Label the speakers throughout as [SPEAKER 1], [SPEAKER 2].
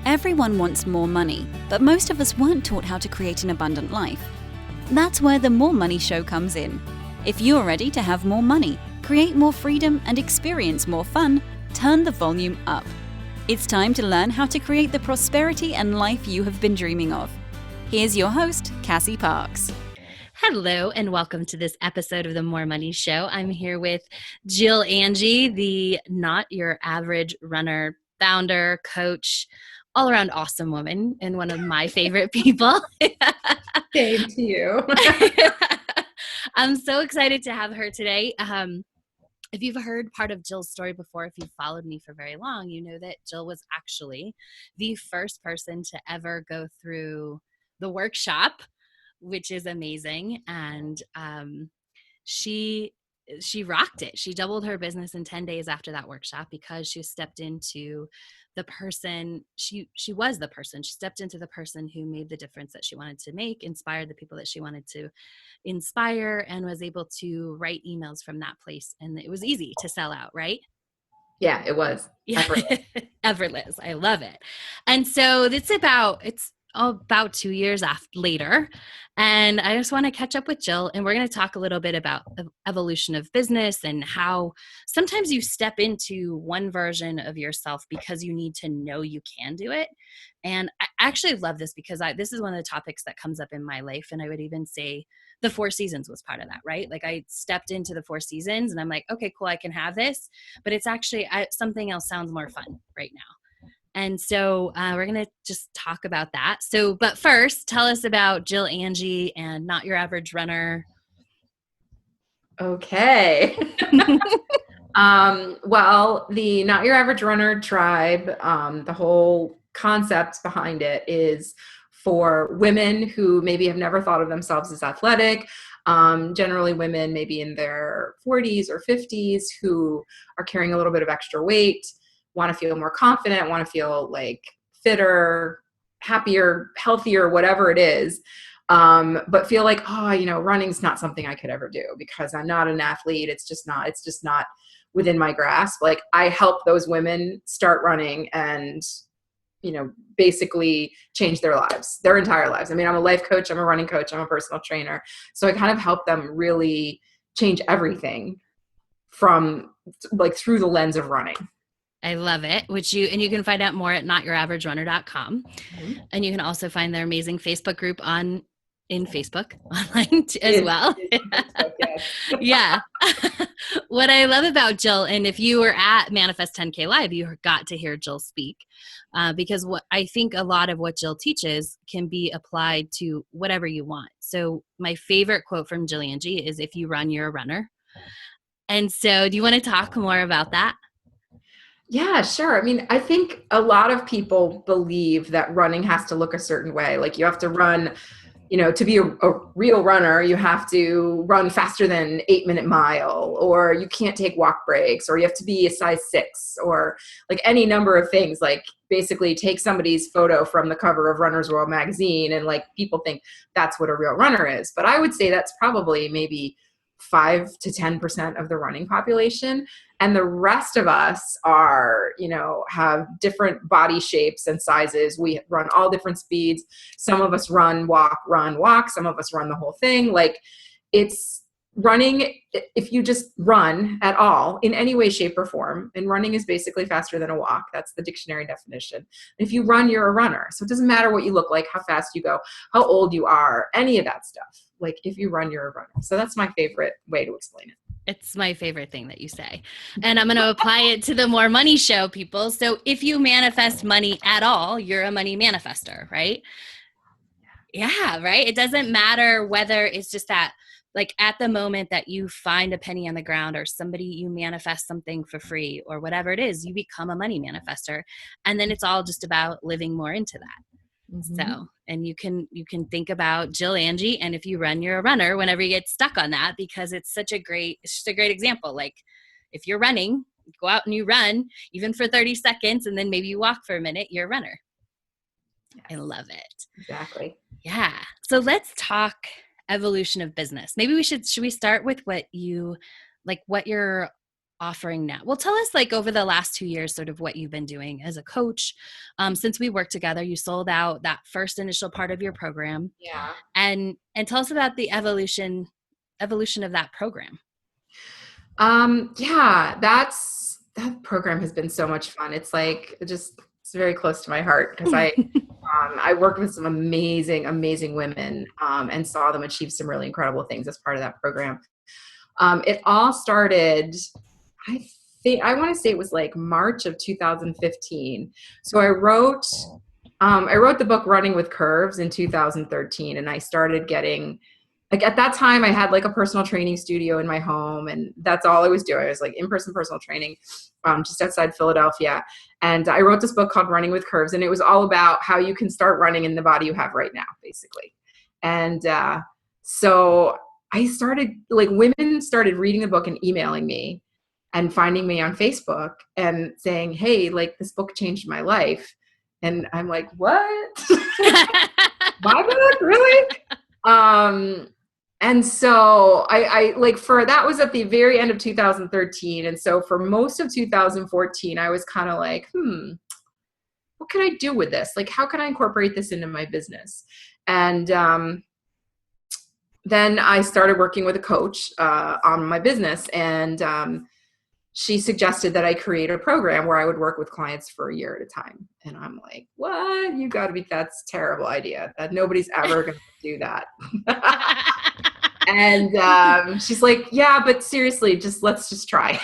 [SPEAKER 1] Everyone wants more money, but most of us weren't taught how to create an abundant life. That's where the More Money Show comes in. If you're ready to have more money, create more freedom, and experience more fun, turn the volume up. It's time to learn how to create the prosperity and life you have been dreaming of. Here's your host, Cassie Parks.
[SPEAKER 2] Hello and welcome to this episode of the More Money Show. I'm here with Jill Angie, the Not Your Average Runner founder, coach, all-around awesome woman, and one of my favorite people.
[SPEAKER 3] Same to you.
[SPEAKER 2] I'm so excited to have her today. If you've heard part of Jill's story before, if you've followed me for very long, you know that Jill was actually the first person to ever go through the workshop, which is amazing. And she rocked it. She doubled her business in 10 days after that workshop because she stepped into the person, she was the person. She stepped into the person who made the difference that she wanted to make, inspired the people that she wanted to inspire, and was able to write emails from that place. And it was easy to sell out, right?
[SPEAKER 3] Yeah, it was.
[SPEAKER 2] Effortless. Effortless. I love it. And so it's about 2 years later. And I just want to catch up with Jill, and we're going to talk a little bit about evolution of business and how sometimes you step into one version of yourself because you need to know you can do it. And I actually love this because this is one of the topics that comes up in my life. And I would even say the 4 seasons was part of that, right? Like I stepped into the 4 seasons and I'm like, okay, cool, I can have this, but it's actually something else sounds more fun right now. And so we're going to just talk about that. So, but first, tell us about Jill Angie and Not Your Average Runner.
[SPEAKER 3] Okay. Well, the Not Your Average Runner tribe, the whole concept behind it is for women who maybe have never thought of themselves as athletic, generally women maybe in their 40s or 50s who are carrying a little bit of extra weight, want to feel more confident, want to feel like fitter, happier, healthier, whatever it is. But feel like, running's not something I could ever do because I'm not an athlete. It's just not within my grasp. Like I help those women start running and, basically change their lives, their entire lives. I mean, I'm a life coach, I'm a running coach, I'm a personal trainer. So I kind of help them really change everything from like through the lens of running.
[SPEAKER 2] I love it, you can find out more at notyouraverage.runner.com. Mm-hmm. And you can also find their amazing Facebook group in Facebook online as well.
[SPEAKER 3] Facebook, yes.
[SPEAKER 2] Yeah. What I love about Jill, and if you were at Manifest 10K Live, you got to hear Jill speak because what I think a lot of what Jill teaches can be applied to whatever you want. So my favorite quote from Jill Angie is, "If you run, you're a runner." And so do you want to talk more about that?
[SPEAKER 3] Yeah, sure. I mean, I think a lot of people believe that running has to look a certain way. Like you have to run, to be a real runner, you have to run faster than 8-minute mile, or you can't take walk breaks, or you have to be a size 6, or like any number of things, like basically take somebody's photo from the cover of Runner's World magazine. And like people think that's what a real runner is. But I would say that's probably maybe 5 to 10% of the running population. And the rest of us are, have different body shapes and sizes. We run all different speeds. Some of us run, walk. Some of us run the whole thing. Like it's running. If you just run at all in any way, shape, or form, and running is basically faster than a walk. That's the dictionary definition. If you run, you're a runner. So it doesn't matter what you look like, how fast you go, how old you are, any of that stuff. Like if you run, you're a runner. So that's my favorite way to explain it.
[SPEAKER 2] It's my favorite thing that you say. And I'm going to apply it to the More Money Show, people. So if you manifest money at all, you're a money manifester, right? Yeah, right? It doesn't matter whether it's just that, like at the moment that you find a penny on the ground or you manifest something for free or whatever it is, you become a money manifester. And then it's all just about living more into that. Mm-hmm. So, and you can think about Jill Angie, and if you run, you're a runner whenever you get stuck on that, because it's just a great example. Like if you're running, go out and you run even for 30 seconds and then maybe you walk for a minute, you're a runner. Yes. I love it.
[SPEAKER 3] Exactly.
[SPEAKER 2] Yeah. So let's talk evolution of business. Maybe should we start with what your offering now? Well, tell us like over the last 2 years, sort of what you've been doing as a coach. Since we worked together, you sold out that first initial part of your program.
[SPEAKER 3] Yeah.
[SPEAKER 2] And tell us about the evolution of that program.
[SPEAKER 3] Yeah, that program has been so much fun. It's like, it's very close to my heart because I worked with some amazing, amazing women, and saw them achieve some really incredible things as part of that program. It all started, I want to say it was like March of 2015. So I wrote the book Running with Curves in 2013, and I started getting, like, at that time I had like a personal training studio in my home, and that's all I was doing. I was like in-person personal training, just outside Philadelphia. And I wrote this book called Running with Curves, and it was all about how you can start running in the body you have right now, basically. And so I started, like, women started reading the book and emailing me and finding me on Facebook and saying, hey, like, this book changed my life. And I'm like, what? My book? Really? And so I like, that was at the very end of 2013. And so for most of 2014, I was kind of like, what can I do with this? Like, how can I incorporate this into my business? And then I started working with a coach on my business, and she suggested that I create a program where I would work with clients for a year at a time. And I'm like, what? You got to be, that's a terrible idea. That nobody's ever going to do that. And she's like, yeah, but seriously, let's just try.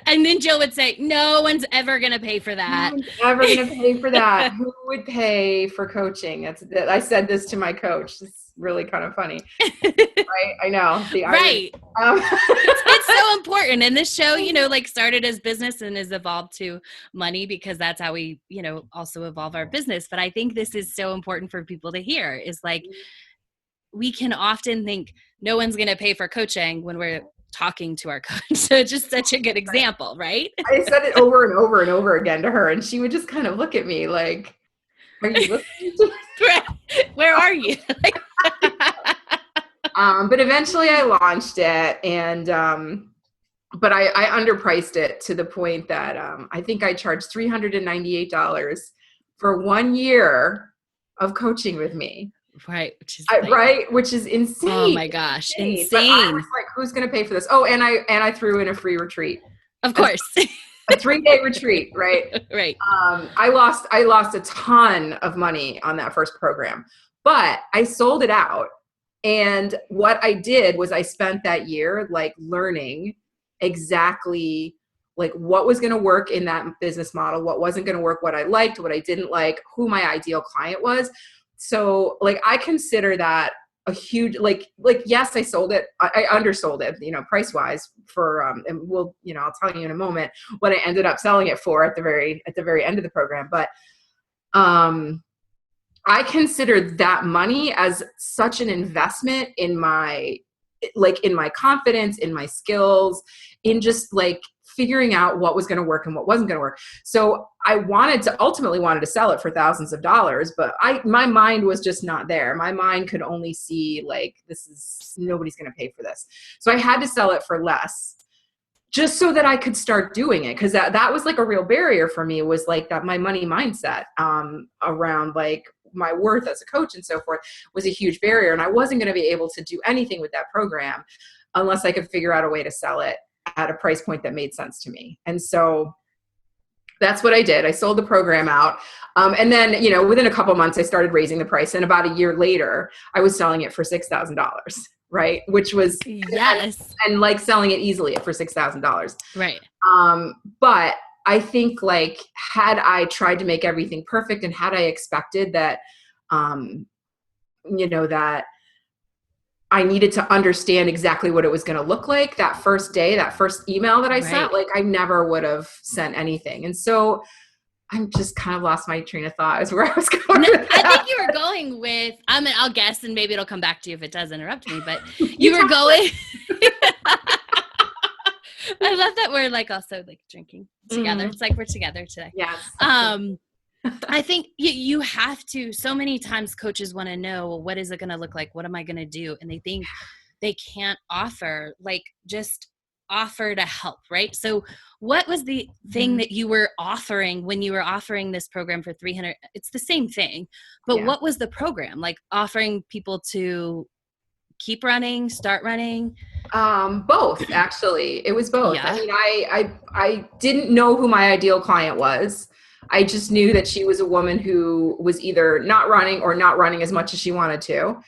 [SPEAKER 2] And then Jill would say, no one's ever going to pay for that.
[SPEAKER 3] No one's ever going to pay for that. Who would pay for coaching? I said this to my coach. It's really kind of funny. Right? I know.
[SPEAKER 2] Right. It's so important. And this show, like, started as business and has evolved to money because that's how we, also evolve our business. But I think this is so important for people to hear, is like, we can often think no one's going to pay for coaching when we're talking to our coach. So it's just such a good example, right?
[SPEAKER 3] I said it over and over and over again to her, and she would just kind of look at me like, are you listening to me?
[SPEAKER 2] Where are you?
[SPEAKER 3] But eventually I launched it, and but I underpriced it to the point that I think I charged $398 for 1 year of coaching with me.
[SPEAKER 2] Right.
[SPEAKER 3] Which is insane.
[SPEAKER 2] Oh my gosh. Insane.
[SPEAKER 3] But I was like, who's going to pay for this? Oh, and I threw in a free retreat.
[SPEAKER 2] Of course.
[SPEAKER 3] A 3-day retreat. Right.
[SPEAKER 2] Right.
[SPEAKER 3] I lost a ton of money on that first program, but I sold it out. And what I did was I spent that year like learning exactly like what was going to work in that business model, what wasn't going to work, what I liked, what I didn't like, who my ideal client was. So like, I consider that a huge, like, yes, I sold it. I undersold it, price wise for, and we'll, I'll tell you in a moment what I ended up selling it for at the very end of the program. But, I consider that money as such an investment in my confidence, in my skills, in just like figuring out what was going to work and what wasn't going to work. So I ultimately wanted to sell it for thousands of dollars, but my mind was just not there. My mind could only see like, nobody's going to pay for this. So I had to sell it for less just so that I could start doing it. Cause that was like a real barrier for me, was like that my money mindset around like my worth as a coach and so forth was a huge barrier. And I wasn't going to be able to do anything with that program unless I could figure out a way to sell it at a price point that made sense to me. And so that's what I did. I sold the program out. And then, within a couple months, I started raising the price. And about a year later, I was selling it for $6,000, right? Which was,
[SPEAKER 2] yes.
[SPEAKER 3] And like selling it easily for $6,000.
[SPEAKER 2] Right.
[SPEAKER 3] But I think like, had I tried to make everything perfect and had I expected that, that I needed to understand exactly what it was going to look like that first day, that first email that I sent, like I never would have sent anything. And so I'm just kind of lost my train of thought is where I was going with that.
[SPEAKER 2] I think you were going with, I'll guess, and maybe it'll come back to you if it does interrupt me, but you were going. I love that we're like also like drinking together. It's like we're together today.
[SPEAKER 3] Yes.
[SPEAKER 2] I think you have to, so many times coaches want to know, well, what is it going to look like? What am I going to do? And they think they can't offer like just offer to help, right? So what was the thing that you were offering when you were offering this program for 300? It's the same thing, but what was the program? Like offering people to keep running, start running?
[SPEAKER 3] Both, actually. It was both.
[SPEAKER 2] Yeah.
[SPEAKER 3] I mean, I didn't know who my ideal client was. I just knew that she was a woman who was either not running or not running as much as she wanted to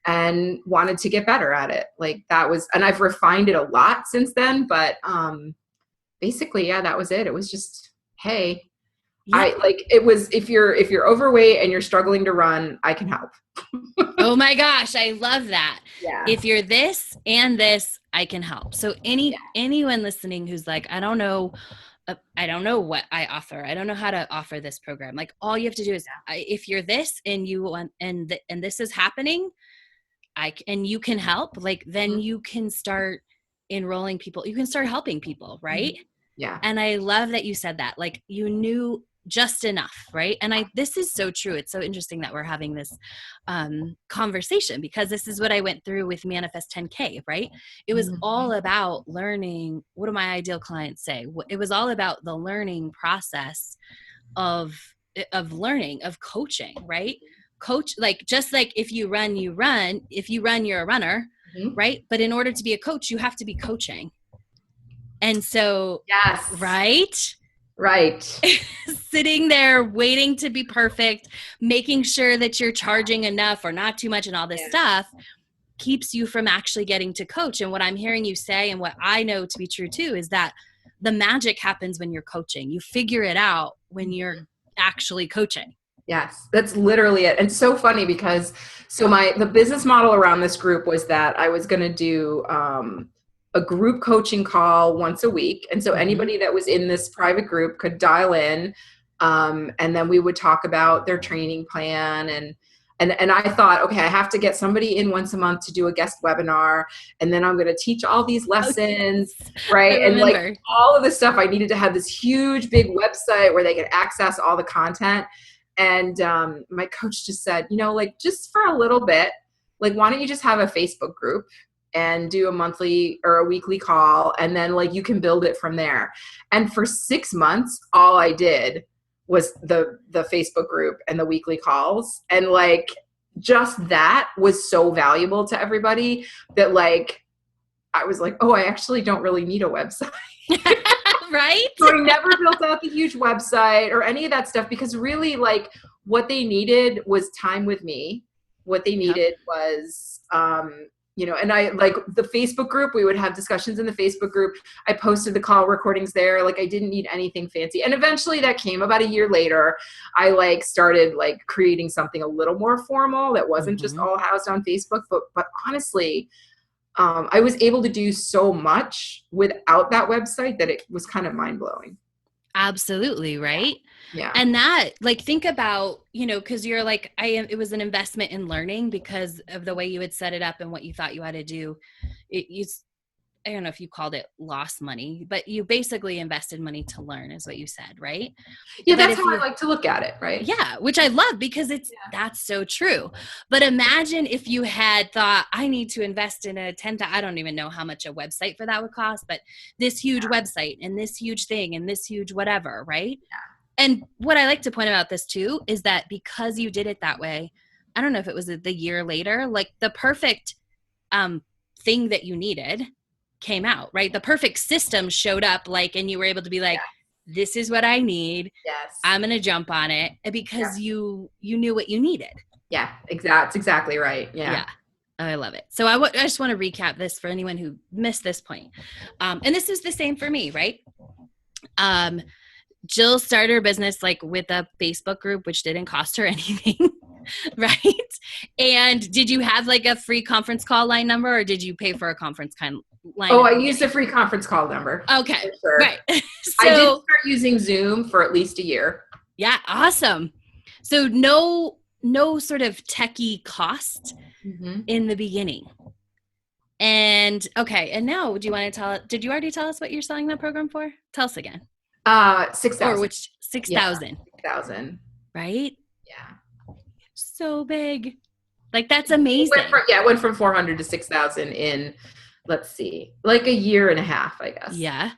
[SPEAKER 3] and wanted to get better at it. Like that was, and I've refined it a lot since then, but basically, yeah, that was it. It was just, hey, it was, if you're overweight and you're struggling to run, I can help.
[SPEAKER 2] Oh my gosh, I love that.
[SPEAKER 3] Yeah.
[SPEAKER 2] If you're this and this, I can help. So anyone listening who's like, I don't know what I offer. I don't know how to offer this program. Like all you have to do is if you're this and you want, and this is happening, and you can help, like, then you can start enrolling people. You can start helping people. Right.
[SPEAKER 3] Yeah.
[SPEAKER 2] And I love that you said that, like you knew just enough, right? And this is so true. It's so interesting that we're having this conversation, because this is what I went through with Manifest 10K, right? It was all about learning. What do my ideal clients say? It was all about the learning process of learning, of coaching, right? Coach, like, just like if you run, you run. If you run, you're a runner, right? But in order to be a coach, you have to be coaching. And so,
[SPEAKER 3] yes,
[SPEAKER 2] right. Sitting there waiting to be perfect, making sure that you're charging enough or not too much and all this stuff keeps you from actually getting to coach. And what I'm hearing you say, and what I know to be true too, is that the magic happens when you're coaching. You figure it out when you're actually coaching.
[SPEAKER 3] Yes, that's literally it. And so funny because the business model around this group was that I was going to do a group coaching call once a week. And so anybody that was in this private group could dial in, and then we would talk about their training plan. And I thought, okay, I have to get somebody in once a month to do a guest webinar. And then I'm going to teach all these lessons, right? And like all of this stuff, I needed to have this huge, big website where they could access all the content. And my coach just said, like, just for a little bit, like, why don't you just have a Facebook group and do a monthly or a weekly call, and then like you can build it from there. And for 6 months, all I did was the Facebook group and the weekly calls. And like, just that was so valuable to everybody that like, I was like, oh, I actually don't really need a website.
[SPEAKER 2] Right?
[SPEAKER 3] So I never built out the huge website or any of that stuff, because really like what they needed was time with me. What they needed was, and I like the Facebook group, we would have discussions in the Facebook group. I posted the call recordings there. Like I didn't need anything fancy. And eventually that came about a year later. I like started like creating something a little more formal that wasn't just all housed on Facebook. But honestly, I was able to do so much without that website that it was kind of mind blowing.
[SPEAKER 2] Absolutely. Right.
[SPEAKER 3] Yeah.
[SPEAKER 2] And that, like, think about, cause you're like, it was an investment in learning because of the way you had set it up and what you thought you had to do. I don't know if you called it lost money, but you basically invested money to learn is what you said, right?
[SPEAKER 3] Yeah, that's how I like to look at it, right?
[SPEAKER 2] Yeah, which I love because that's so true. But imagine if you had thought, I need to invest in I don't even know how much a website for that would cost, but this huge website and this huge thing and this huge whatever, right? Yeah. And what I like to point about this too is that because you did it that way, I don't know if it was the year later, like the perfect thing that you needed came out, right? The perfect system showed up, like, and you were able to be like, this is what I need.
[SPEAKER 3] Yes.
[SPEAKER 2] I'm going to jump on it because you knew what you needed.
[SPEAKER 3] Yeah, that's exactly right. Yeah.
[SPEAKER 2] Oh, I love it. So I just want to recap this for anyone who missed this point. And this is the same for me, right? Jill started her business like with a Facebook group, which didn't cost her anything. Right. And did you have like a free conference call line number, or did you pay for a conference line?
[SPEAKER 3] Oh, I used a free conference call number.
[SPEAKER 2] Okay.
[SPEAKER 3] Sure.
[SPEAKER 2] Right.
[SPEAKER 3] I did start using Zoom for at least a year.
[SPEAKER 2] Yeah. Awesome. So no sort of techie cost in the beginning. And okay. And now do you want to did you already tell us what you're selling that program for? Tell us again.
[SPEAKER 3] 6,000.
[SPEAKER 2] Or which 6,000.
[SPEAKER 3] Yeah, 6,000.
[SPEAKER 2] Right?
[SPEAKER 3] Yeah.
[SPEAKER 2] So big. Like that's amazing.
[SPEAKER 3] It went from 400 to 6,000 in let's see, like a year and a half, I guess.
[SPEAKER 2] Yeah.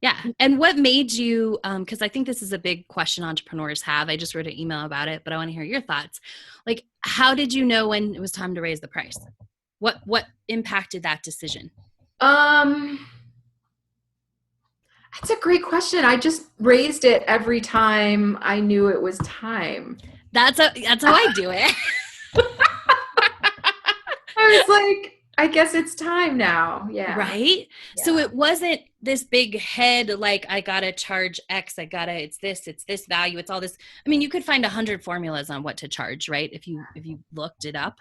[SPEAKER 2] Yeah. And what made you, because I think this is a big question entrepreneurs have. I just wrote an email about it, but I want to hear your thoughts. Like, how did you know when it was time to raise the price? What impacted that decision?
[SPEAKER 3] That's a great question. I just raised it every time I knew it was time.
[SPEAKER 2] That's how I do it.
[SPEAKER 3] I was like, I guess it's time now. Yeah.
[SPEAKER 2] Right?
[SPEAKER 3] Yeah.
[SPEAKER 2] So it wasn't this big head, like, I got to charge X, it's this value, it's all this. I mean, you could find 100 formulas on what to charge, right? If you looked it up.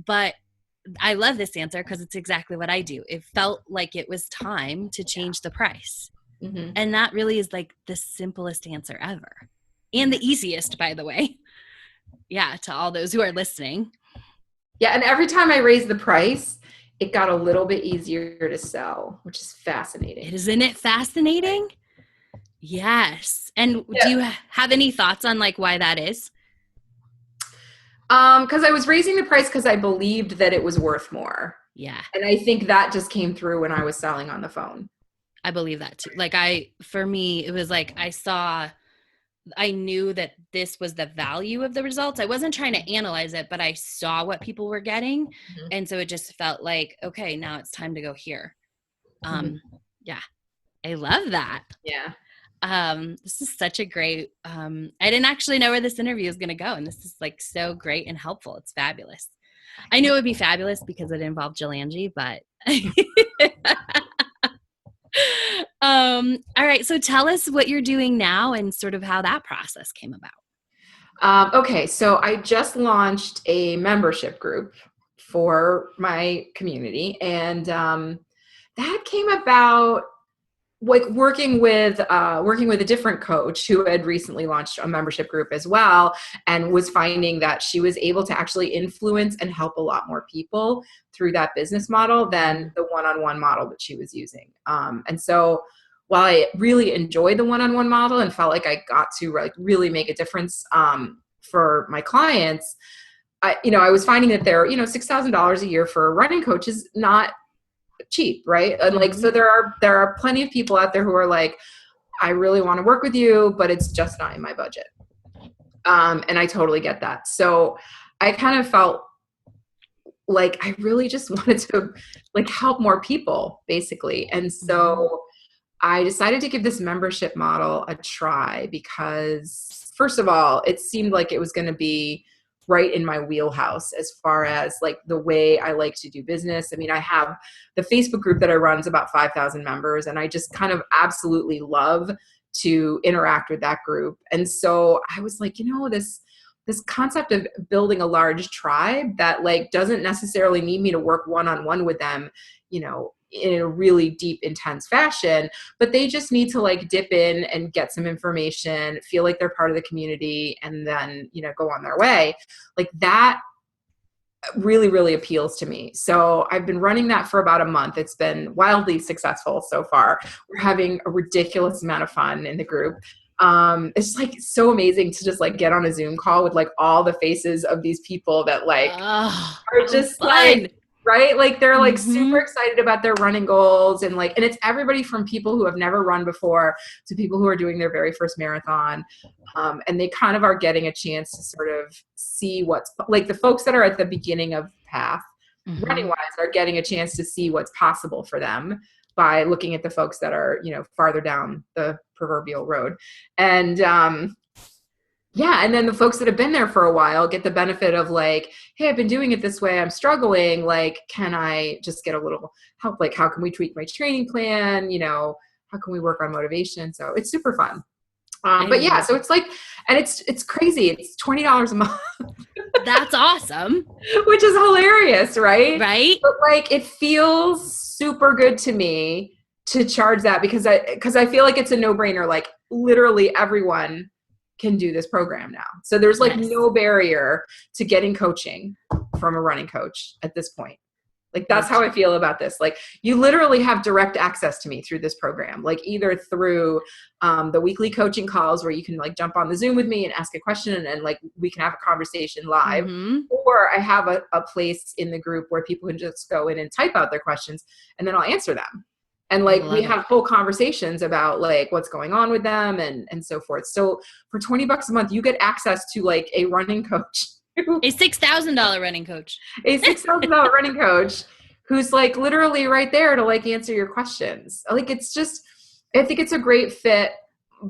[SPEAKER 2] But I love this answer because it's exactly what I do. It felt like it was time to change the price.
[SPEAKER 3] Mm-hmm.
[SPEAKER 2] And that really is like the simplest answer ever. And the easiest, by the way. Yeah, to all those who are listening.
[SPEAKER 3] Yeah, and every time I raised the price, it got a little bit easier to sell, which is fascinating.
[SPEAKER 2] Isn't it fascinating? Yes. And do you have any thoughts on like why that is?
[SPEAKER 3] Because I was raising the price because I believed that it was worth more.
[SPEAKER 2] Yeah.
[SPEAKER 3] And I think that just came through when I was selling on the phone.
[SPEAKER 2] I believe that too. Like for me, it was like I knew that this was the value of the results. I wasn't trying to analyze it, but I saw what people were getting. Mm-hmm. And so it just felt like, okay, now it's time to go here. Yeah, I love that.
[SPEAKER 3] Yeah.
[SPEAKER 2] This is such a great, I didn't actually know where this interview is going to go. And this is like so great and helpful. It's fabulous. I knew it would be fabulous because it involved Jill Angie, but all right. So tell us what you're doing now and sort of how that process came about.
[SPEAKER 3] Okay. So I just launched a membership group for my community. And that came about like working with a different coach who had recently launched a membership group as well, and was finding that she was able to actually influence and help a lot more people through that business model than the one-on-one model that she was using. And so while I really enjoyed the one-on-one model and felt like I got to like really make a difference for my clients, I was finding that they're, $6,000 a year for a running coach is not cheap, right? And like, so there are plenty of people out there who are like, I really want to work with you, but it's just not in my budget. And I totally get that. So I kind of felt like I really just wanted to like help more people basically. And so I decided to give this membership model a try because first of all, it seemed like it was going to be right in my wheelhouse as far as like the way I like to do business. I mean, I have the Facebook group that I run is about 5,000 members, and I just kind of absolutely love to interact with that group. And so I was like, this concept of building a large tribe that like doesn't necessarily need me to work one-on-one with them, in a really deep, intense fashion, but they just need to like dip in and get some information, feel like they're part of the community, and then, go on their way. Like that really, really appeals to me. So I've been running that for about a month. It's been wildly successful so far. We're having a ridiculous amount of fun in the group. It's like so amazing to just like get on a Zoom call with like all the faces of these people that like are just like, right? Like they're like super excited about their running goals and it's everybody from people who have never run before to people who are doing their very first marathon. And they kind of are getting a chance to sort of see what's like the folks that are at the beginning of the path running wise are getting a chance to see what's possible for them by looking at the folks that are, farther down the proverbial road. And, and then the folks that have been there for a while get the benefit of like, hey, I've been doing it this way. I'm struggling. Like, can I just get a little help? Like, how can we tweak my training plan? How can we work on motivation? So it's super fun. But yeah, so it's like, and it's crazy. It's $20 a month.
[SPEAKER 2] That's awesome.
[SPEAKER 3] Which is hilarious, right?
[SPEAKER 2] Right.
[SPEAKER 3] But like, it feels super good to me to charge that because I feel like it's a no-brainer. Like literally everyone can do this program now. So there's like no barrier to getting coaching from a running coach at this point. Like, that's how I feel about this. Like, you literally have direct access to me through this program, like either through the weekly coaching calls where you can like jump on the Zoom with me and ask a question and like we can have a conversation live, or I have a place in the group where people can just go in and type out their questions and then I'll answer them. And like we have full conversations about like what's going on with them and so forth. So for $20 a month, you get access to like a running coach.
[SPEAKER 2] A $6,000 running coach.
[SPEAKER 3] A $6,000 running coach who's like literally right there to like answer your questions. Like, it's just, I think it's a great fit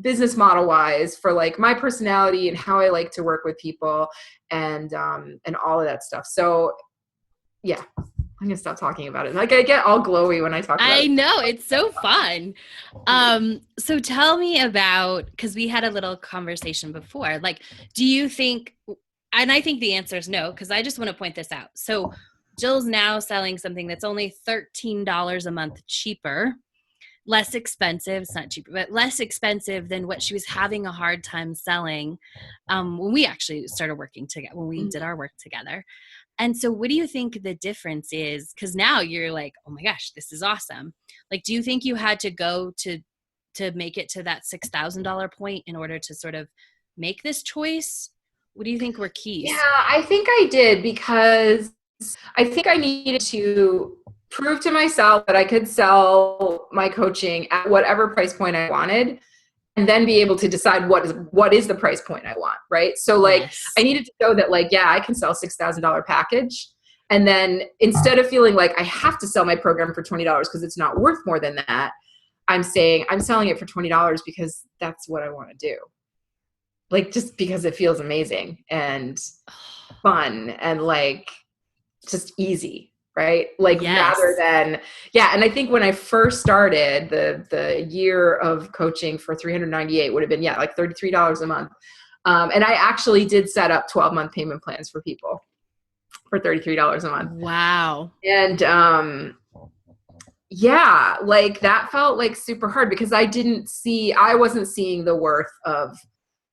[SPEAKER 3] business model wise for like my personality and how I like to work with people and all of that stuff. So yeah, I'm gonna stop talking about it. Like, I get all glowy when I talk about it.
[SPEAKER 2] I know, it's so fun. So tell me about, because we had a little conversation before, like, do you think, and I think the answer is no, because I just want to point this out. So Jill's now selling something that's only $13 a month cheaper, less expensive. It's not cheaper, but less expensive than what she was having a hard time selling when we actually started working together, when we did our work together. And so what do you think the difference is? Because now you're like, oh my gosh, this is awesome. Like, do you think you had to go to make it to that $6,000 point in order to sort of make this choice? What do you think were keys?
[SPEAKER 3] Yeah, I think I did, because I think I needed to prove to myself that I could sell my coaching at whatever price point I wanted, and then be able to decide what is the price point I want, right? So like, I needed to show that like, yeah, I can sell $6,000 package. And then instead of feeling like I have to sell my program for $20 because it's not worth more than that, I'm saying I'm selling it for $20 because that's what I want to do. Like, just because it feels amazing and fun and like just easy, right? Like, rather than, and I think when I first started, the year of coaching for $398 would have been, like $33 a month. And I actually did set up 12-month payment plans for people for $33 a month.
[SPEAKER 2] Wow.
[SPEAKER 3] And like that felt like super hard because I wasn't seeing the worth of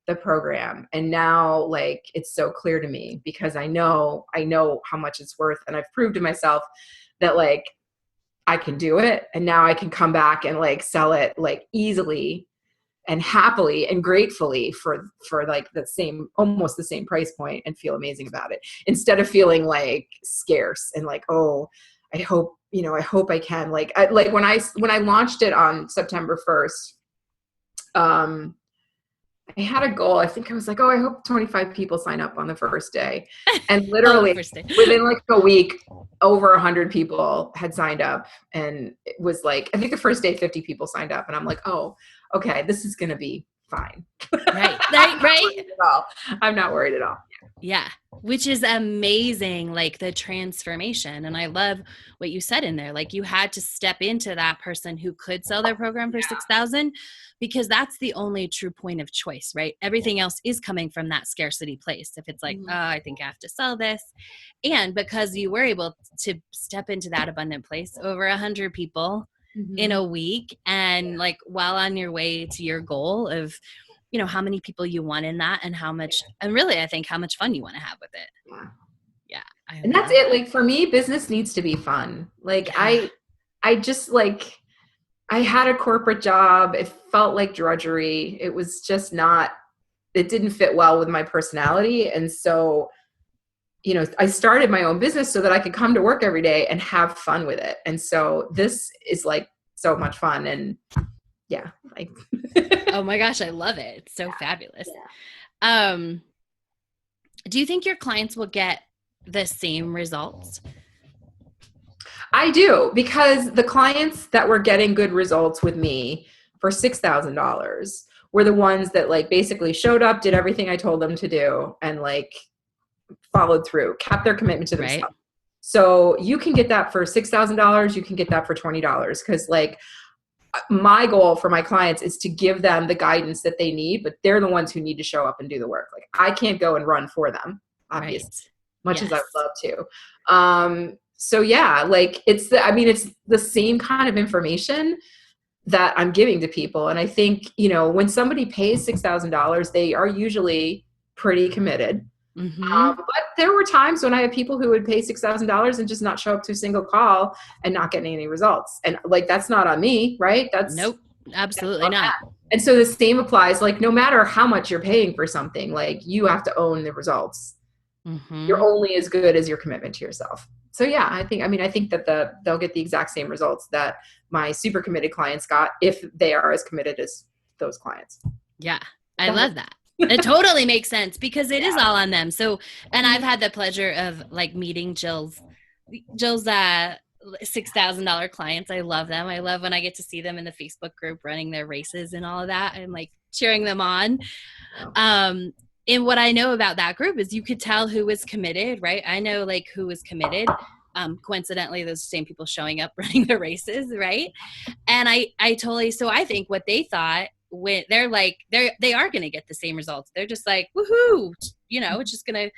[SPEAKER 3] the program. And now like, it's so clear to me because I know how much it's worth. And I've proved to myself that like, I can do it. And now I can come back and like sell it like easily and happily and gratefully for like almost the same price point and feel amazing about it instead of feeling like scarce and like, oh, I hope I can like when I launched it on September 1st, I had a goal. I think I was like, oh, I hope 25 people sign up on the first day. And literally within like a week, over 100 people had signed up. And it was like, I think the first day, 50 people signed up. And I'm like, oh, okay, this is going to be fine.
[SPEAKER 2] Right.
[SPEAKER 3] I'm not worried at all.
[SPEAKER 2] Yeah. Which is amazing. Like the transformation. And I love what you said in there. Like you had to step into that person who could sell their program for $6,000 because that's the only true point of choice, right? Everything else is coming from that scarcity place. If it's like, oh, I think I have to sell this. And because you were able to step into that abundant place, over 100 people in a week and like while on your way to your goal of, how many people you want in that and how much, and really, I think how much fun you want to have with it. Yeah.
[SPEAKER 3] And that's it. Like for me, business needs to be fun. Like I just like, I had a corporate job. It felt like drudgery. It was just it didn't fit well with my personality. And so, I started my own business so that I could come to work every day and have fun with it. And so this is like so much fun. And like,
[SPEAKER 2] oh my gosh, I love it. It's so fabulous. Yeah. Do you think your clients will get the same results?
[SPEAKER 3] I do, because the clients that were getting good results with me for $6,000 were the ones that like basically showed up, did everything I told them to do, and like followed through, kept their commitment to themselves. Right. So you can get that for $6,000. You can get that for $20 because like my goal for my clients is to give them the guidance that they need, but they're the ones who need to show up and do the work. Like I can't go and run for them, obviously, much as I would love to. So like it's the same kind of information that I'm giving to people. And I think, when somebody pays $6,000, they are usually pretty committed. But there were times when I had people who would pay $6,000 and just not show up to a single call and not getting any results. And like, that's not on me, right?
[SPEAKER 2] Nope, absolutely not.
[SPEAKER 3] And so the same applies, like, no matter how much you're paying for something, like, you have to own the results. You're only as good as your commitment to yourself. So yeah, I think that they'll get the exact same results that my super committed clients got if they are as committed as those clients.
[SPEAKER 2] Yeah. I love that. It totally makes sense because it is all on them. So, and I've had the pleasure of like meeting Jill's $6,000 clients. I love them. I love when I get to see them in the Facebook group running their races and all of that. I'm like cheering them on. And what I know about that group is you could tell who was committed, right? I know like who was committed. Coincidentally, those same people showing up running the races, right? And I think what they thought when they're like, they are going to get the same results. They're just like, woohoo, it's just going to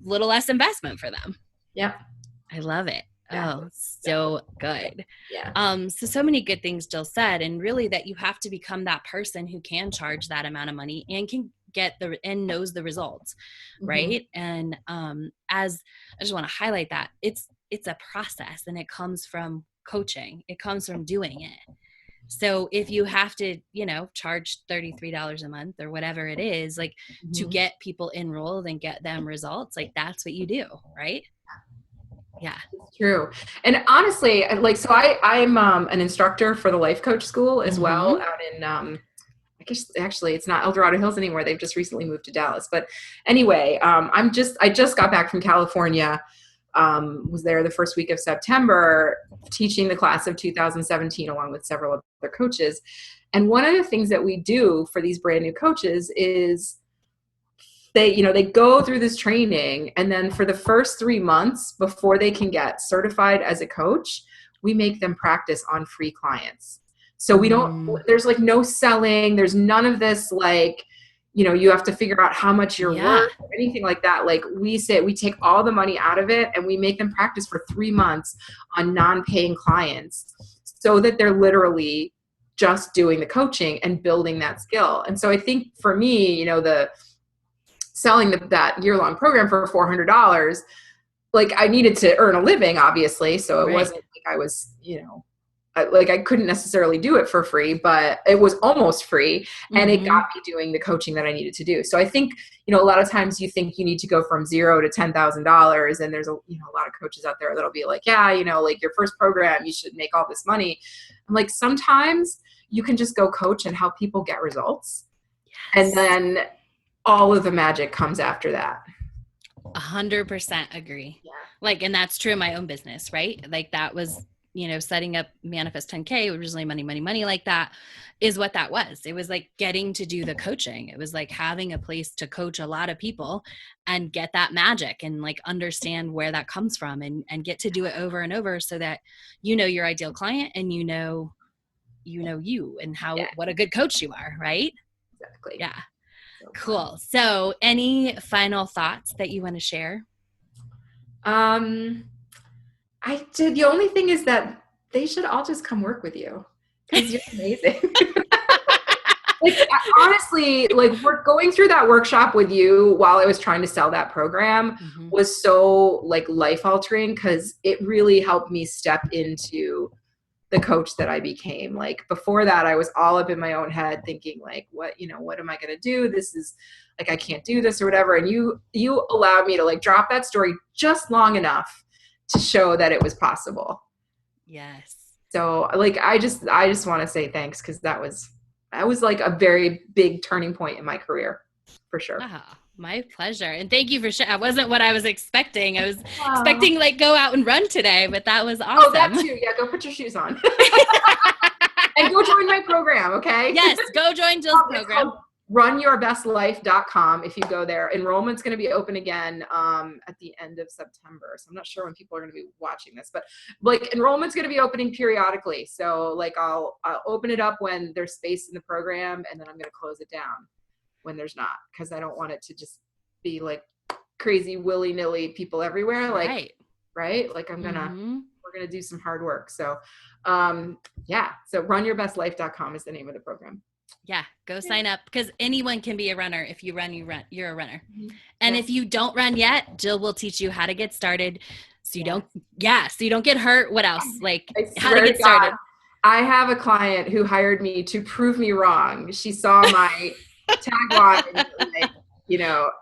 [SPEAKER 2] little less investment for them.
[SPEAKER 3] Yeah.
[SPEAKER 2] I love it. Yeah. Oh, so good.
[SPEAKER 3] Yeah.
[SPEAKER 2] So many good things Jill said, and really that you have to become that person who can charge that amount of money and can get and knows the results. Right. And, as I just want to highlight that it's a process and it comes from coaching. It comes from doing it. So if you have to, charge $33 a month or whatever it is, like to get people enrolled and get them results, like that's what you do. Right. Yeah.
[SPEAKER 3] It's true. And honestly, like, so I'm an instructor for the Life Coach School as well out in, I guess actually it's not El Dorado Hills anymore. They've just recently moved to Dallas. But anyway, I just got back from California, was there the first week of September teaching the class of 2017 along with several other coaches. And one of the things that we do for these brand new coaches is they go through this training, and then for the first 3 months before they can get certified as a coach, we make them practice on free clients. So we don't, there's like no selling. There's none of this, like, you have to figure out how much you're worth or anything like that. Like we take all the money out of it and we make them practice for 3 months on non-paying clients so that they're literally just doing the coaching and building that skill. And so I think for me, the selling that year-long program for $400, like I needed to earn a living, obviously. So it wasn't like I was, I couldn't necessarily do it for free, but it was almost free, and it got me doing the coaching that I needed to do. So I think, a lot of times you think you need to go from $0 to $10,000, and there's a lot of coaches out there that'll be like, yeah, like your first program, you should make all this money. I'm like, sometimes you can just go coach and help people get results. And then all of the magic comes after that.
[SPEAKER 2] 100% agree.
[SPEAKER 3] Yeah.
[SPEAKER 2] Like, and that's true in my own business, right? Like that was, setting up Manifest 10K, originally money like that is what that was. It was like getting to do the coaching. It was like having a place to coach a lot of people and get that magic and like understand where that comes from and get to do it over and over so that your ideal client and you and what a good coach you are, right?
[SPEAKER 3] Exactly.
[SPEAKER 2] Yeah. Cool. So any final thoughts that you want to share?
[SPEAKER 3] I did. The only thing is that they should all just come work with you because you're amazing. Like, honestly, like we're going through that workshop with you while I was trying to sell that program was so like life altering because it really helped me step into the coach that I became. Like before that, I was all up in my own head thinking like, what am I going to do? This is like, I can't do this or whatever. And you allowed me to like drop that story just long enough to show that it was possible.
[SPEAKER 2] Yes.
[SPEAKER 3] So like, I just want to say thanks. Cause that was like a very big turning point in my career for sure.
[SPEAKER 2] Wow. My pleasure. And thank you for sharing. That wasn't what I was expecting. I was expecting like go out and run today, but that was awesome.
[SPEAKER 3] Oh, that too. Yeah. Go put your shoes on and go join my program. Okay.
[SPEAKER 2] Yes. Go join Jill's program.
[SPEAKER 3] runyourbestlife.com. If you go there, enrollment's going to be open again at the end of September. So I'm not sure when people are going to be watching this, but like enrollment's going to be opening periodically. So like I'll open it up when there's space in the program, and then I'm going to close it down when there's not, because I don't want it to just be like crazy willy-nilly people everywhere. Like, right? Like we're going to do some hard work. So so runyourbestlife.com is the name of the program.
[SPEAKER 2] Yeah, go sign up, because anyone can be a runner. If you run, you're a runner.
[SPEAKER 3] Mhm.
[SPEAKER 2] And
[SPEAKER 3] Yeah.
[SPEAKER 2] if you don't run yet, Jill will teach you how to get started. So you don't get hurt. What else? Like
[SPEAKER 3] I
[SPEAKER 2] how to
[SPEAKER 3] swear
[SPEAKER 2] get
[SPEAKER 3] to God,
[SPEAKER 2] started.
[SPEAKER 3] I have a client who hired me to prove me wrong. She saw my tagline, like,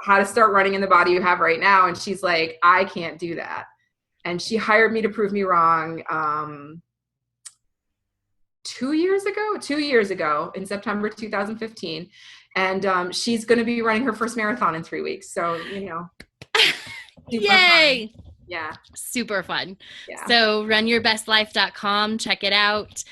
[SPEAKER 3] how to start running in the body you have right now. And she's like, I can't do that. And she hired me to prove me wrong 2 years ago in September 2015. And she's going to be running her first marathon in 3 weeks. So, super
[SPEAKER 2] Yay!
[SPEAKER 3] fun. Yeah.
[SPEAKER 2] Super fun.
[SPEAKER 3] Yeah.
[SPEAKER 2] So runyourbestlife.com, check it out.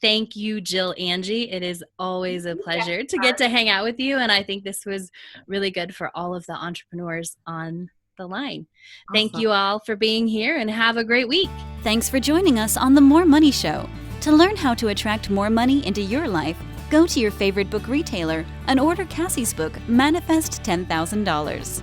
[SPEAKER 2] Thank you, Jill Angie. It is always a pleasure to get to hang out with you. And I think this was really good for all of the entrepreneurs on the line.
[SPEAKER 3] Awesome.
[SPEAKER 2] Thank you all for being here, and have a great week.
[SPEAKER 1] Thanks for joining us on The More Money Show. To learn how to attract more money into your life, go to your favorite book retailer and order Cassie's book, Manifest $10,000.